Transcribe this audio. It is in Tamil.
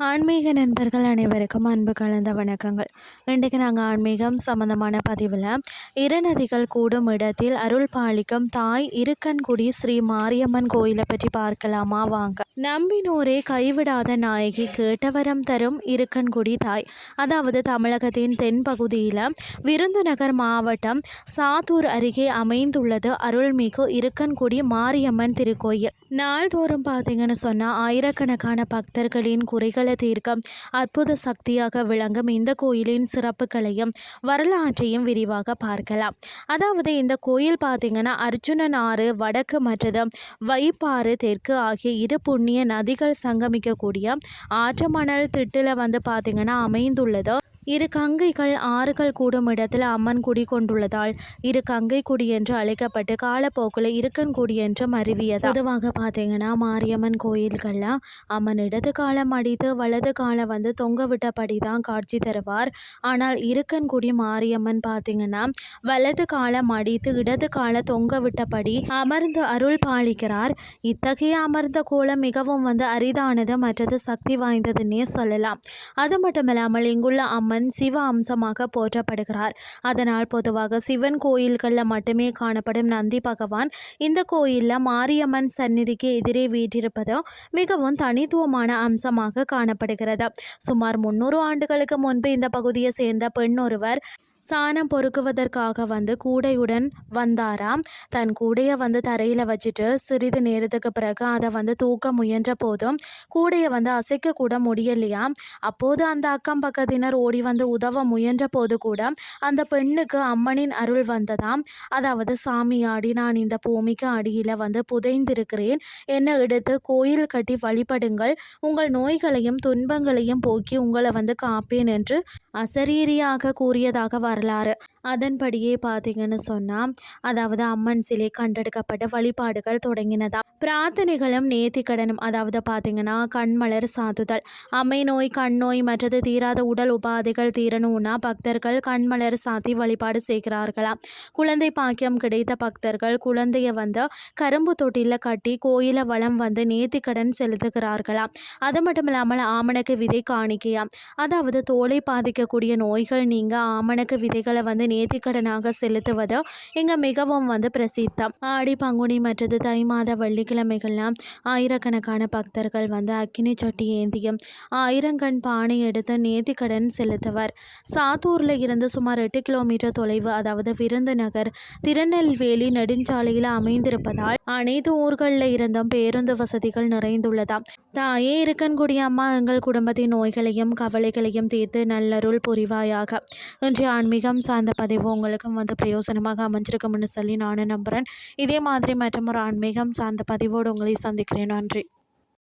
ஆன்மீக நண்பர்கள் அனைவருக்கும் அன்பு கலந்த வணக்கங்கள். இன்றைக்கு நாங்கள் ஆன்மீகம் சம்பந்தமான பதிவில் இருநதிகள் கூடும் இடத்தில் அருள் பாலிக்கும் தாய் இருக்கன்குடி ஸ்ரீ மாரியம்மன் கோயிலை பற்றி பார்க்கலாமா வாங்க. நம்பினோரே கைவிடாத நாயகி, கேட்டவரம் தரும் இருக்கன்குடி தாய். அதாவது தமிழகத்தின் தென்பகுதியில் விருதுநகர் மாவட்டம் சாத்தூர் அருகே அமைந்துள்ளது அருள்மிகு இருக்கன்குடி மாரியம்மன் திருக்கோயில். நாள்தோறும் பார்த்தீங்கன்னு சொன்னால் ஆயிரக்கணக்கான பக்தர்களின் குறைகளை தீர்க்க அற்புத சக்தியாக விளங்கும் இந்த கோயிலின் சிறப்புகளையும் வரலாற்றையும் விரிவாக பார்க்கலாம். அதாவது இந்த கோயில் பார்த்தீங்கன்னா அர்ஜுனன் ஆறு வடக்கு மற்றது வைப்பாறு தெற்கு ஆகிய இரு புண்ணிய நதிகள் சங்கமிக்கக்கூடிய ஆற்று மணல் திட்டில் பார்த்தீங்கன்னா அமைந்துள்ளது. இரு கங்கைகள் ஆறுகள் கூடும் இடத்தில் அம்மன் குடி கொண்டுள்ளதால் இரு கங்கை குடி என்று அழைக்கப்பட்டு காலப்போக்கில் இருக்கன்குடி என்று மருவியது. பொதுவாக பார்த்தீங்கன்னா மாரியம்மன் கோயில்களில் அம்மன் இடது காலம் அடித்து வலது காலம் தொங்க விட்டபடி தான் காட்சி தருவார். ஆனால் இருக்கன்குடி மாரியம்மன் பார்த்தீங்கன்னா வலது காலம் அடித்து இடது கால தொங்க விட்டபடி அமர்ந்து அருள் பாலிக்கிறார். இத்தகைய அமர்ந்த கோலம் மிகவும் அரிதானது, மற்றது சக்தி வாய்ந்ததுன்னே சொல்லலாம். அது மட்டுமில்லாமல் இங்குள்ள அம்மன் சிவ அம்சமாக போற்றப்படுகிறார். அதனால் பொதுவாக சிவன் கோயில்களில் மட்டுமே காணப்படும் நந்தி பகவான் இந்த கோயிலில் மாரியம்மன் சந்நிதிக்கு எதிரே வீற்றிருப்பது மிகவும் தனித்துவமான அம்சமாக காணப்படுகிறது. சுமார் 300 ஆண்டுகளுக்கு முன்பு இந்த பகுதியை சேர்ந்த பெண் ஒருவர் சாணம் பொறுக்குவதற்காக கூடையுடன் வந்தாராம். தன் கூடையை தரையில் வச்சுட்டு சிறிது நேரத்துக்கு பிறகு அதை தூக்க முயன்ற போதும் கூடையை அசைக்க கூட முடியலையாம். அப்போது அந்த அக்கம் பக்கத்தினர் ஓடி உதவ முயன்ற போது கூட அந்த பெண்ணுக்கு அம்மனின் அருள் வந்ததாம். அதாவது, சாமியாடி நான் இந்த பூமிக்கு அடியில் புதைந்திருக்கிறேன், என்னை எடுத்து கோயில் கட்டி வழிபடுங்கள், உங்கள் நோய்களையும் துன்பங்களையும் போக்கி உங்களை காப்பேன் என்று அசரீரியாக கூறியதாக வரலாறு. அதன்படியே பார்த்தீங்கன்னு சொன்னால் அதாவது அம்மன் சிலை கண்டெடுக்கப்பட்ட வழிபாடுகள் தொடங்கினதா. பிரார்த்தனைகளும் நேர்த்திக்கடனும், அதாவது பார்த்தீங்கன்னா கண்மலர் சாத்துதல். அம்மை நோய், கண் நோய் மற்றது தீராத உடல் உபாதைகள் தீரணும்னா பக்தர்கள் கண்மலர் சாத்தி வழிபாடு செய்கிறார்களாம். குழந்தை பாக்கியம் கிடைத்த பக்தர்கள் குழந்தைய கரும்பு தொட்டியில் கட்டி கோயில வளம் நேர்த்திக்கடன் செலுத்துகிறார்களாம். அது மட்டும் இல்லாமல் ஆமணக்கு விதை காணிக்கையாம். அதாவது தோலை பாதிக்கக்கூடிய நோய்கள் நீங்க ஆமணக்கு விதைகளை நேர்த்திக்கடனாக செலுத்துவது இங்கே மிகவும் பிரசித்தம். ஆடி பங்குனி மற்றது தை மாத வெள்ளிக்கிழமைகள்லாம் ஆயிரக்கணக்கான பக்தர்கள் அக்கினி சட்டி ஏந்தியும் 1000 கண் பானை எடுத்து நேர்த்திக்கடன் செலுத்துவர். சாத்தூரில் இருந்து சுமார் 8 கிலோமீட்டர் தொலைவு, அதாவது விருதுநகர் திருநெல்வேலி நெடுஞ்சாலையில் அமைந்திருப்பதால் அனைத்து ஊர்களில் இருந்தும் பேருந்து வசதிகள் நிறைந்துள்ளதாம். தாயே இருக்கன்குடி அம்மா, எங்கள் குடும்பத்தின் நோய்களையும் கவலைகளையும் தீர்த்து நல்லருள் புரிவாயாக. இன்றைய ஆன்மீகம் சார்ந்த பதிவு உங்களுக்கும் பிரயோசனமாக அமைஞ்சிருக்கும்னு சொல்லி நானும் நம்புகிறேன். இதே மாதிரி மற்றும் ஒரு ஆன்மீகம் சார்ந்த பதிவோடு உங்களை சந்திக்கிறேன். நன்றி.